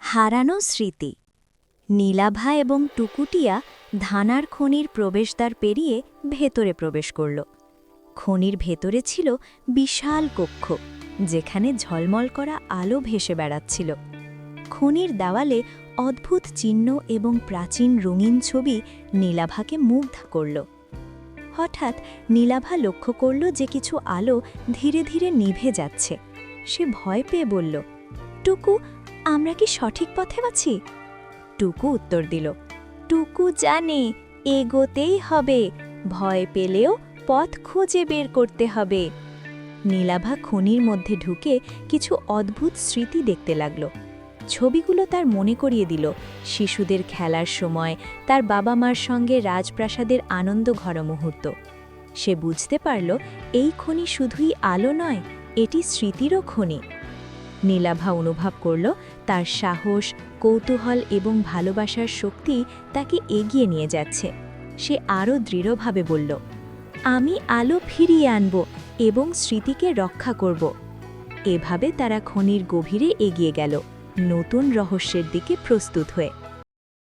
হারানো স্মৃতি। নীলাভা এবং টুকুটিয়া ধানার খনির প্রবেশদ্বার পেরিয়ে ভেতরে প্রবেশ করল। খনির ভেতরে ছিল বিশাল কক্ষ, যেখানে ঝলমল করা আলো ভেসে বেড়াচ্ছিল। খনির দেওয়ালে অদ্ভুত চিহ্ন এবং প্রাচীন রঙিন ছবি নীলাভাকে মুগ্ধ করল। হঠাৎ নীলাভা লক্ষ্য করল যে কিছু আলো ধীরে ধীরে নিভে যাচ্ছে। সে ভয় পেয়ে বলল, টুকু, আমরা কি সঠিক পথে আছি? টুকু উত্তর দিল, টুকু জানে এগোতেই হবে, ভয় পেলেও পথ খুঁজে বের করতে হবে। নীলাভা খনির মধ্যে ঢুকে কিছু অদ্ভুত স্মৃতি দেখতে লাগল। ছবিগুলো তার মনে করিয়ে দিল শিশুদের খেলার সময়, তার বাবা মার সঙ্গে রাজপ্রাসাদের আনন্দ ঘর মুহূর্ত। সে বুঝতে পারল এই খনি শুধুই আলো নয়, এটি স্মৃতিরও খনি। নীলাভা অনুভব করল তার সাহস, কৌতূহল এবং ভালোবাসার শক্তি তাকে এগিয়ে নিয়ে যাচ্ছে। সে আরও দৃঢ়ভাবে বলল, আমি আলো ফিরিয়ে আনব এবং স্মৃতিকে রক্ষা করব। এভাবে তারা খনির গভীরে এগিয়ে গেল, নতুন রহস্যের দিকে প্রস্তুত হয়ে।